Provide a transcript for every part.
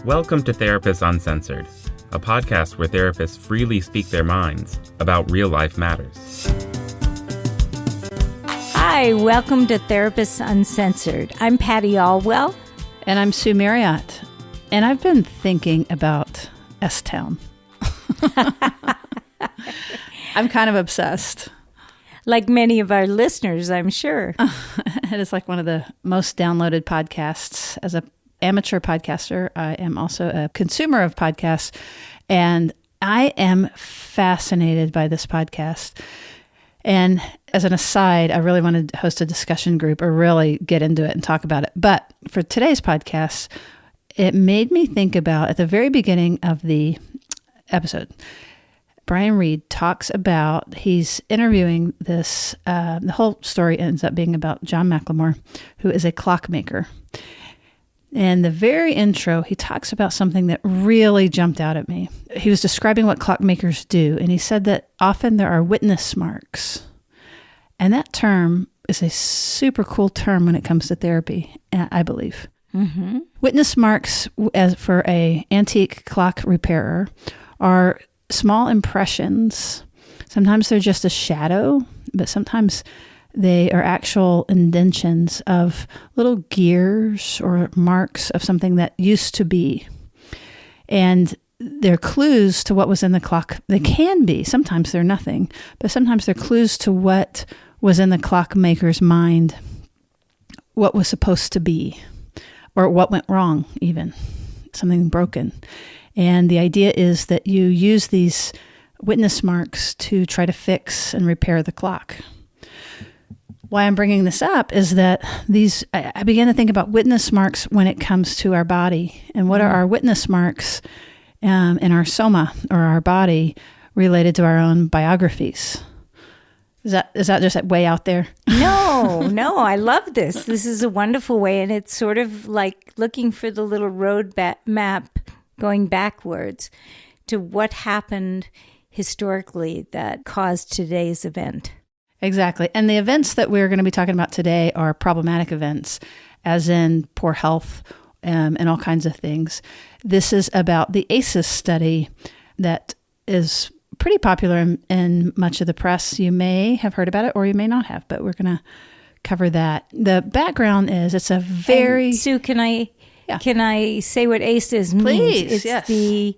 Welcome to Therapists Uncensored, a podcast where therapists freely speak their minds about real-life matters. Hi, welcome to Therapists Uncensored. I'm Patty Allwell. And I'm Sue Marriott. And I've been thinking about S-Town. I'm kind of obsessed. Like many of our listeners, I'm sure. It is like one of the most downloaded podcasts. As an amateur podcaster, I am also a consumer of podcasts. And I am fascinated by this podcast. And as an aside, I really wanted to host a discussion group or really get into it and talk about it. But for today's podcast, it made me think about, at the very beginning of the episode, Brian Reed talks about, he's interviewing this, the whole story ends up being about John McLemore, who is a clockmaker. And the very intro, he talks about something that really jumped out at me. He was describing what clockmakers do, and he said that often there are witness marks. And that term is a super cool term when it comes to therapy, I believe. Mm-hmm. Witness marks, as for a antique clock repairer, are small impressions. Sometimes they're just a shadow, but sometimes they are actual indentions of little gears or marks of something that used to be. And they're clues to what was in the clock. They can be. Sometimes they're nothing, but sometimes they're clues to what was in the clockmaker's mind, what was supposed to be, or what went wrong even, something broken. And the idea is that you use these witness marks to try to fix and repair the clock. Why I'm bringing this up is that I began to think about witness marks when it comes to our body. And what are our witness marks in our soma, or our body, related to our own biographies? Is that just way out there? No, I love this. This is a wonderful way. And it's sort of like looking for the little road map going backwards to what happened historically that caused today's event. Exactly. And the events that we're going to be talking about today are problematic events, as in poor health and all kinds of things. This is about the ACEs study that is pretty popular in much of the press. You may have heard about it or you may not have, but we're going to cover that. The background is it's a very... And Sue, can I say what ACEs means? Please, it's yes. the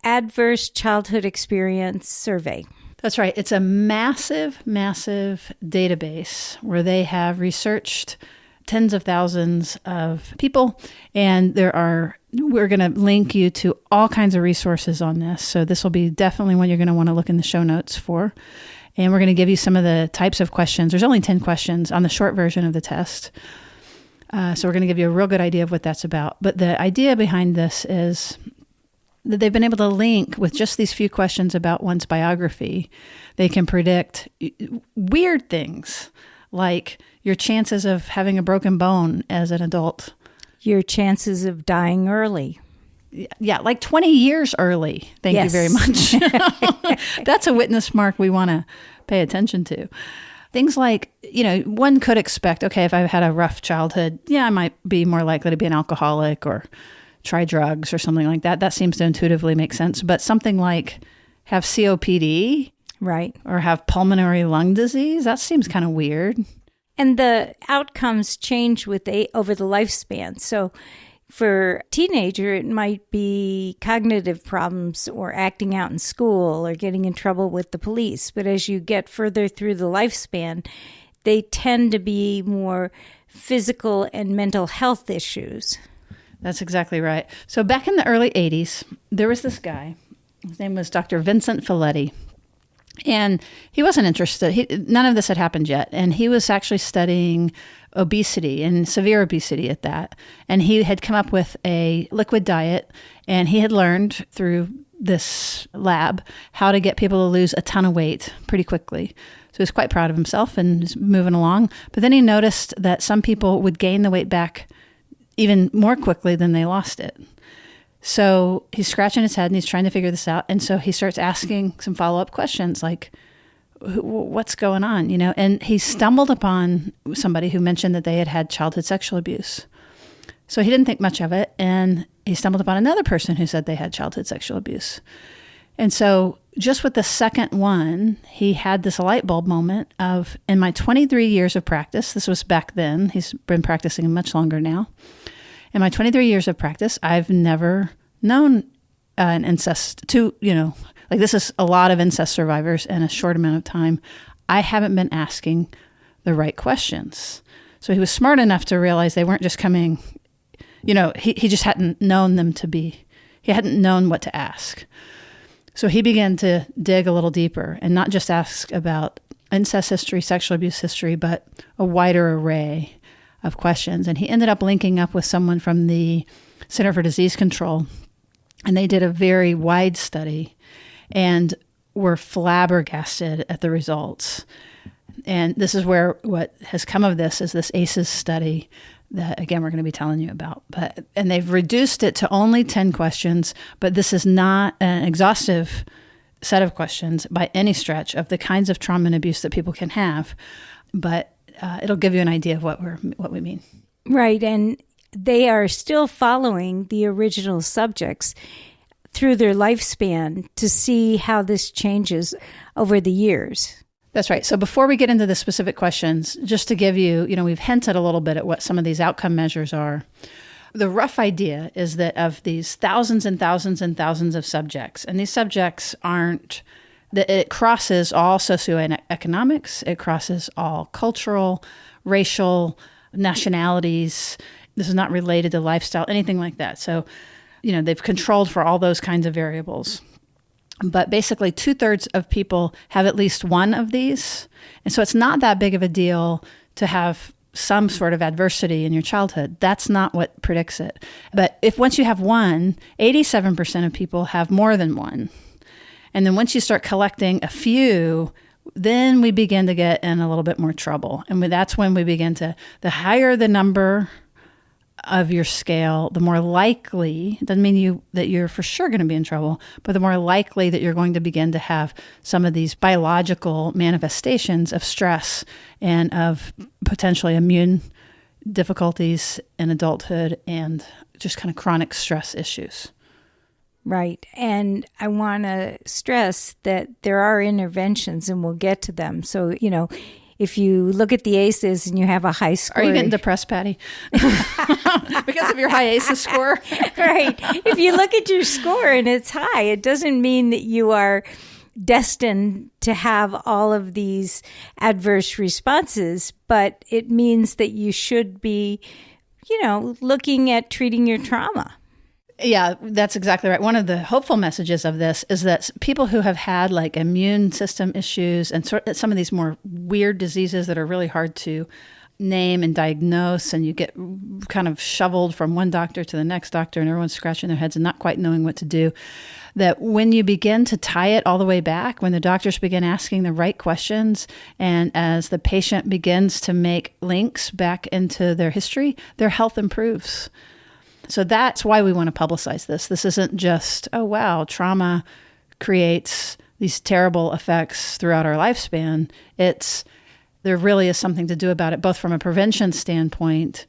Adverse Childhood Experience Survey. That's right. It's a massive, massive database where they have researched tens of thousands of people. And we're going to link you to all kinds of resources on this. So this will be definitely one you're going to want to look in the show notes for. And we're going to give you some of the types of questions. There's only 10 questions on the short version of the test. So we're going to give you a real good idea of what that's about. But the idea behind this is that they've been able to link with just these few questions about one's biography. They can predict weird things like your chances of having a broken bone as an adult. Your chances of dying early. Yeah, like 20 years early. Thank you very much. That's a witness mark we want to pay attention to. Things like, one could expect, okay, if I've had a rough childhood, I might be more likely to be an alcoholic or try drugs or something like that. That seems to intuitively make sense. But something like have COPD, right, or have pulmonary lung disease, that seems kind of weird. And the outcomes change over the lifespan. So for a teenager, it might be cognitive problems or acting out in school or getting in trouble with the police. But as you get further through the lifespan, they tend to be more physical and mental health issues. That's exactly right. So back in the early 80s, there was this guy. His name was Dr. Vincent Felitti. And he wasn't interested. None of this had happened yet. And he was actually studying obesity and severe obesity at that. And he had come up with a liquid diet. And he had learned through this lab how to get people to lose a ton of weight pretty quickly. So he was quite proud of himself and was moving along. But then he noticed that some people would gain the weight back even more quickly than they lost it. So he's scratching his head and he's trying to figure this out. And so he starts asking some follow-up questions like, what's going on, you know? And he stumbled upon somebody who mentioned that they had had childhood sexual abuse. So he didn't think much of it, and he stumbled upon another person who said they had childhood sexual abuse. And so just with the second one, he had this light bulb moment of, in my 23 years of practice, this was back then, he's been practicing much longer now. In my 23 years of practice, I've never known an incest, this is a lot of incest survivors in a short amount of time. I haven't been asking the right questions. So he was smart enough to realize they weren't just coming, he just hadn't known he hadn't known what to ask. So he began to dig a little deeper and not just ask about incest history, sexual abuse history, but a wider array of questions. And he ended up linking up with someone from the Center for Disease Control, and they did a very wide study and were flabbergasted at the results. And this is where what has come of this is this ACEs study that, again, we're going to be telling you about. And they've reduced it to only 10 questions, but this is not an exhaustive set of questions by any stretch of the kinds of trauma and abuse that people can have. But it'll give you an idea of what we mean. Right. And they are still following the original subjects through their lifespan to see how this changes over the years. That's right. So before we get into the specific questions, just to give you, we've hinted a little bit at what some of these outcome measures are. The rough idea is that of these thousands and thousands and thousands of subjects, and these subjects it crosses all socioeconomics, it crosses all cultural, racial, nationalities. This is not related to lifestyle, anything like that. So, they've controlled for all those kinds of variables. But basically 2/3 of people have at least one of these. And so it's not that big of a deal to have some sort of adversity in your childhood. That's not what predicts it. But if once you have one, 87% of people have more than one. And then once you start collecting a few, then we begin to get in a little bit more trouble. And that's when we begin the higher the number of your scale, the more likely, it doesn't mean that you're for sure going to be in trouble, but the more likely that you're going to begin to have some of these biological manifestations of stress and of potentially immune difficulties in adulthood and just kind of chronic stress issues. Right. And I want to stress that there are interventions, and we'll get to them. So, if you look at the ACEs and you have a high score. Are you getting depressed, Patty? Because of your high ACEs score? Right. If you look at your score and it's high, it doesn't mean that you are destined to have all of these adverse responses, but it means that you should be, looking at treating your trauma. Yeah, that's exactly right. One of the hopeful messages of this is that people who have had like immune system issues and some of these more weird diseases that are really hard to name and diagnose, and you get kind of shoveled from one doctor to the next doctor and everyone's scratching their heads and not quite knowing what to do, that when you begin to tie it all the way back, when the doctors begin asking the right questions, and as the patient begins to make links back into their history, their health improves. So that's why we want to publicize this. This isn't just, oh, wow, trauma creates these terrible effects throughout our lifespan. There really is something to do about it, both from a prevention standpoint,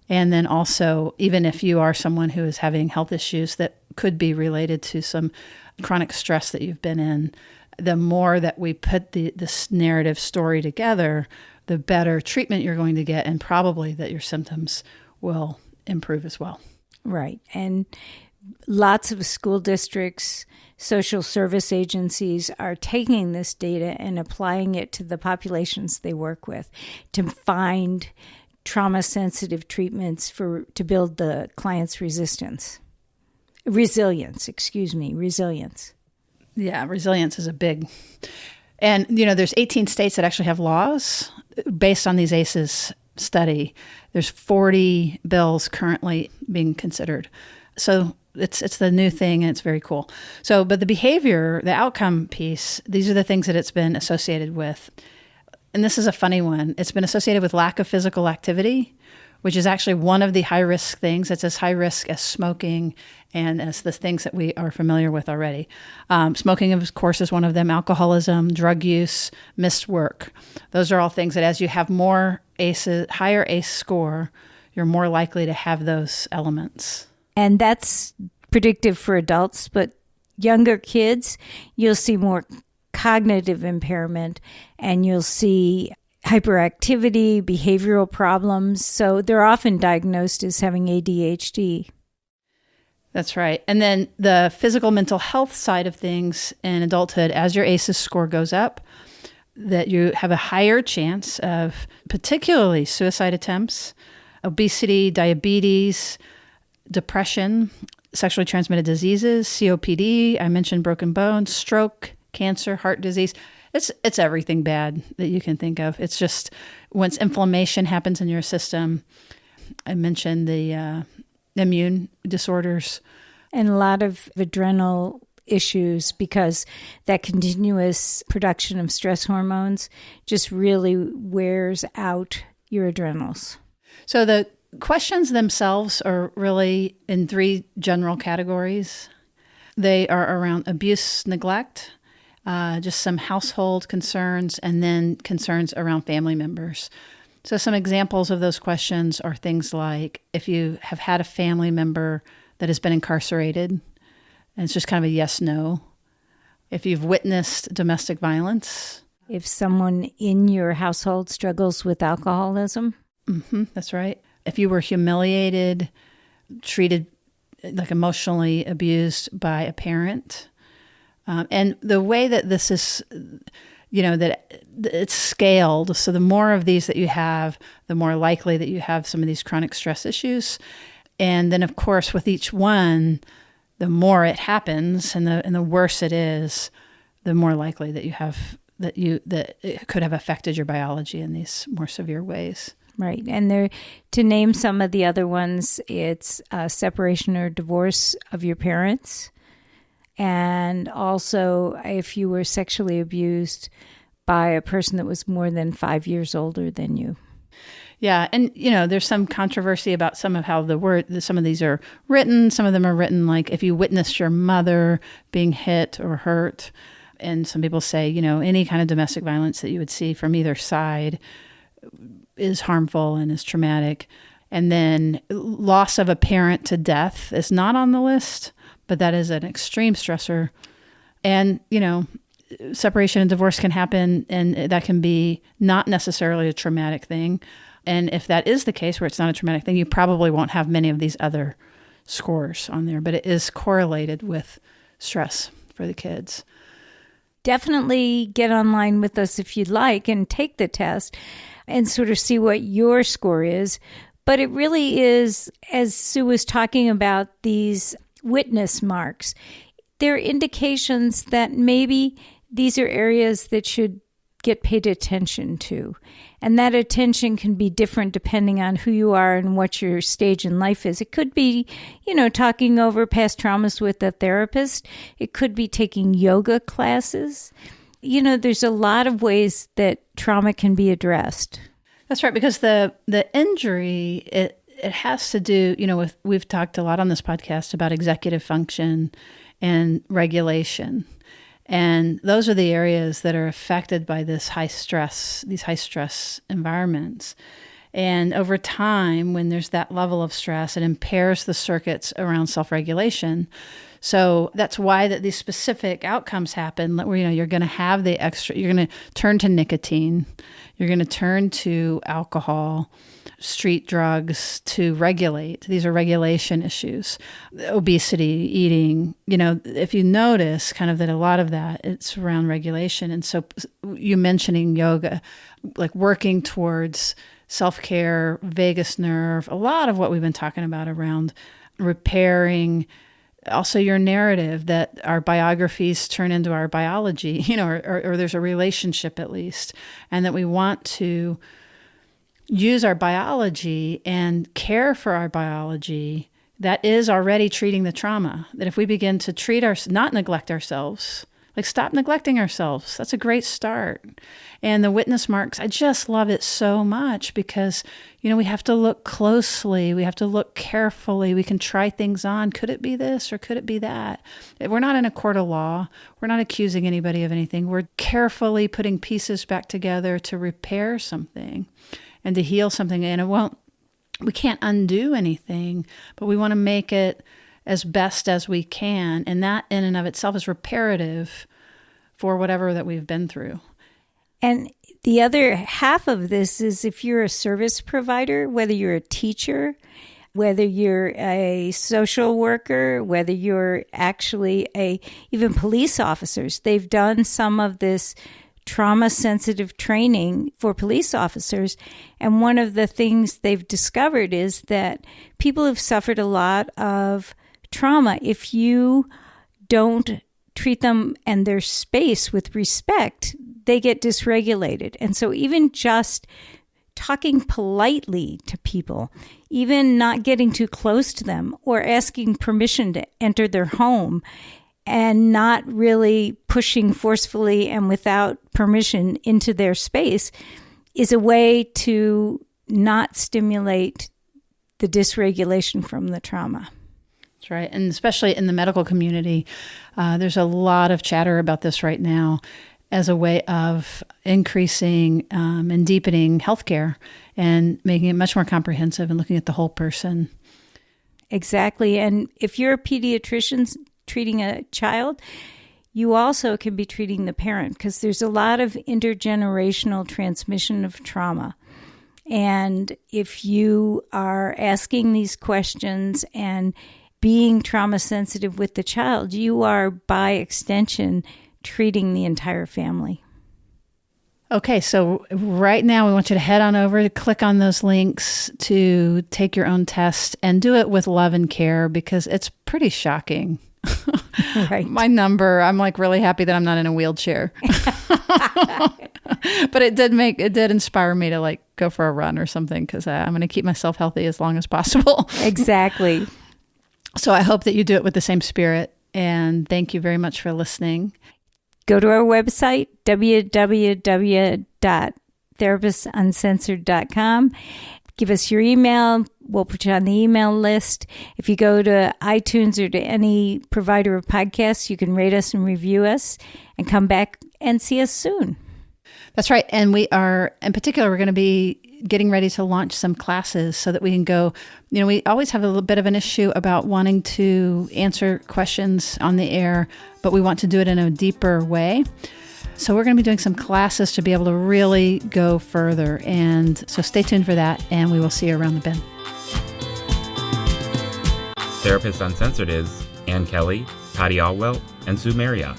and then also, even if you are someone who is having health issues that could be related to some chronic stress that you've been in, the more that we put this narrative story together, the better treatment you're going to get, and probably that your symptoms will improve as well. Right. And lots of school districts, social service agencies are taking this data and applying it to the populations they work with to find trauma-sensitive treatments to build the client's resilience. Yeah, resilience is a big... And, there's 18 states that actually have laws based on these ACEs study. There's 40 bills currently being considered. So it's the new thing, and it's very cool. So, but the behavior, the outcome piece, these are the things that it's been associated with. And this is a funny one. It's been associated with lack of physical activity, which is actually one of the high-risk things. It's as high risk as smoking and as the things that we are familiar with already. Smoking, of course, is one of them. Alcoholism, drug use, missed work. Those are all things that as you have more ACEs, higher ACE score, you're more likely to have those elements. And that's predictive for adults, but younger kids, you'll see more cognitive impairment and you'll see hyperactivity, behavioral problems. So they're often diagnosed as having ADHD. That's right. And then the physical mental health side of things in adulthood, as your ACEs score goes up, that you have a higher chance of particularly suicide attempts, obesity, diabetes, depression, sexually transmitted diseases, COPD, I mentioned broken bones, stroke, cancer, heart disease. It's everything bad that you can think of. It's just once inflammation happens in your system, I mentioned the immune disorders. And a lot of adrenal issues because that continuous production of stress hormones just really wears out your adrenals. So the questions themselves are really in three general categories. They are around abuse, neglect, just some household concerns, and then concerns around family members. So some examples of those questions are things like if you have had a family member that has been incarcerated, and it's just kind of a yes/no. If you've witnessed domestic violence. If someone in your household struggles with alcoholism. That's right. If you were humiliated, treated like emotionally abused by a parent. And the way that this is, that it's scaled. So the more of these that you have, the more likely that you have some of these chronic stress issues. And then, of course, with each one, the more it happens and the worse it is, the more likely that you have that it could have affected your biology in these more severe ways. Right. And to name some of the other ones, it's separation or divorce of your parents. And also if you were sexually abused by a person that was more than 5 years older than you. Yeah. And, there's some controversy about some of how some of these are written. Some of them are written like if you witnessed your mother being hit or hurt. And some people say, any kind of domestic violence that you would see from either side is harmful and is traumatic. And then loss of a parent to death is not on the list, but that is an extreme stressor. And, separation and divorce can happen, and that can be not necessarily a traumatic thing. And if that is the case where it's not a traumatic thing, you probably won't have many of these other scores on there, but it is correlated with stress for the kids. Definitely get online with us if you'd like and take the test and sort of see what your score is. But it really is, as Sue was talking about, these witness marks. They're indications that maybe these are areas that should get paid attention to. And that attention can be different depending on who you are and what your stage in life is. It could be, talking over past traumas with a therapist. It could be taking yoga classes. There's a lot of ways that trauma can be addressed. That's right, because the injury, it has to do, we've talked a lot on this podcast about executive function and regulation. And those are the areas that are affected by these high stress environments. And over time, when there's that level of stress, it impairs the circuits around self-regulation. So that's why that these specific outcomes happen where, you're going to have you're going to turn to nicotine, you're going to turn to alcohol, street drugs to regulate. These are regulation issues. Obesity, eating, if you notice kind of that a lot of that, it's around regulation. And so you mentioning yoga, like working towards self-care, vagus nerve, a lot of what we've been talking about around repairing also your narrative that our biographies turn into our biology, or there's a relationship at least, and that we want to use our biology and care for our biology that is already treating the trauma. That if we begin to not neglect ourselves, like stop neglecting ourselves, that's a great start. And the witness marks, I just love it so much because, we have to look closely. We have to look carefully. We can try things on. Could it be this or could it be that? We're not in a court of law. We're not accusing anybody of anything. We're carefully putting pieces back together to repair something and to heal something. And it won't we can't undo anything, but we want to make it as best as we can. And that in and of itself is reparative for whatever that we've been through. And the other half of this is if you're a service provider, whether you're a teacher, whether you're a social worker, whether you're actually even police officers, they've done some of this trauma-sensitive training for police officers. And one of the things they've discovered is that people who've suffered a lot of trauma, if you don't treat them and their space with respect, they get dysregulated. And so even just talking politely to people, even not getting too close to them or asking permission to enter their home and not really pushing forcefully and without permission into their space is a way to not stimulate the dysregulation from the trauma. That's right. And especially in the medical community, there's a lot of chatter about this right now as a way of increasing and deepening healthcare and making it much more comprehensive and looking at the whole person. Exactly. And if you're a pediatrician treating a child, you also can be treating the parent because there's a lot of intergenerational transmission of trauma. And if you are asking these questions and being trauma sensitive with the child, you are by extension treating the entire family. Okay, so right now we want you to head on over to click on those links to take your own test and do it with love and care because it's pretty shocking. Right. My number, I'm like really happy that I'm not in a wheelchair. But it did inspire me to like go for a run or something because I'm going to keep myself healthy as long as possible. Exactly. So I hope that you do it with the same spirit. And thank you very much for listening. Go to our website, www.therapistsuncensored.com. Give us your email. We'll put you on the email list. If you go to iTunes or to any provider of podcasts, you can rate us and review us and come back and see us soon. That's right. And we are, in particular, we're going to be getting ready to launch some classes so that we can go, we always have a little bit of an issue about wanting to answer questions on the air, but we want to do it in a deeper way. So we're going to be doing some classes to be able to really go further. And so stay tuned for that, and we will see you around the bend. Therapist Uncensored is Ann Kelly, Patty Alwell, and Sue Marriott.